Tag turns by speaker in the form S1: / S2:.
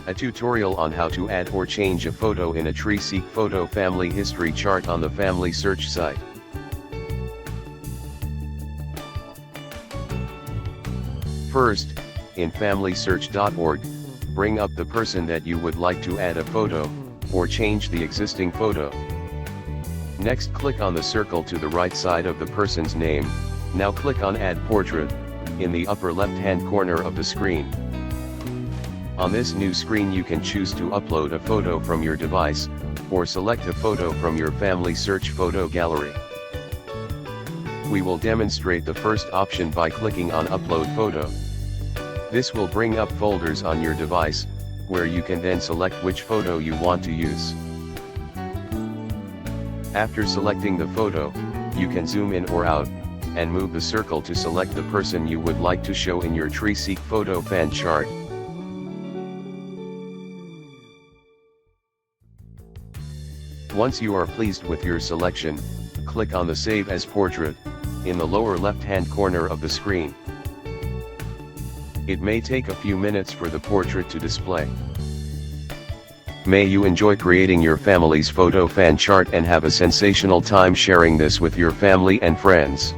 S1: A tutorial on how to add or change a photo in a TreeSeek photo family history chart on the Family Search site. First, in FamilySearch.org, bring up the person that you would like to add a photo, or change the existing photo. Next, click on the circle to the right side of the person's name. Now click on Add Portrait, in the upper left-hand corner of the screen. On this new screen you can choose to upload a photo from your device, or select a photo from your Family Search photo gallery. We will demonstrate the first option by clicking on Upload Photo. This will bring up folders on your device, where you can then select which photo you want to use. After selecting the photo, you can zoom in or out, and move the circle to select the person you would like to show in your TreeSeek photo fan chart. Once you are pleased with your selection, click on the Save as Portrait, in the lower left-hand corner of the screen. It may take a few minutes for the portrait to display. May you enjoy creating your family's photo fan chart and have a sensational time sharing this with your family and friends.